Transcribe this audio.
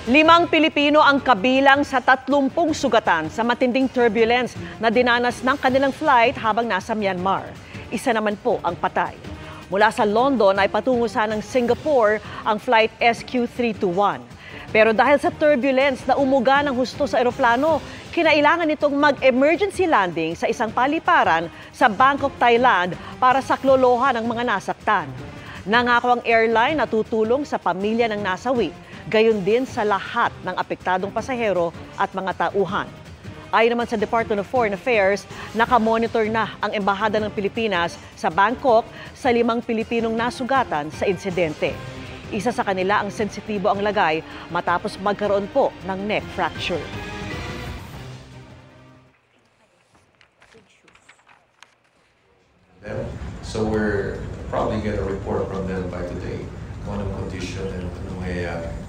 5 Pilipino ang kabilang sa 30 sugatan sa matinding turbulence na dinanas ng kanilang flight habang nasa Myanmar. Isa naman po ang patay. Mula sa London ay patungo sana ng Singapore ang flight SQ321. Pero dahil sa turbulence na umuga ng husto sa eroplano, kinailangan nitong mag-emergency landing sa isang paliparan sa Bangkok, Thailand para saklolohan ang mga nasaktan. Nangako ang airline na tutulong sa pamilya ng nasawi, gayon din sa lahat ng apektadong pasahero at mga tauhan. Ayon naman sa Department of Foreign Affairs, nakamonitor na ang Embahada ng Pilipinas sa Bangkok sa 5 Pilipinong nasugatan sa insidente. Isa sa kanila ang sensitibo ang lagay matapos magkaroon po ng neck fracture. So we're probably get a report from them by today kung anong condition and anong mangyayari.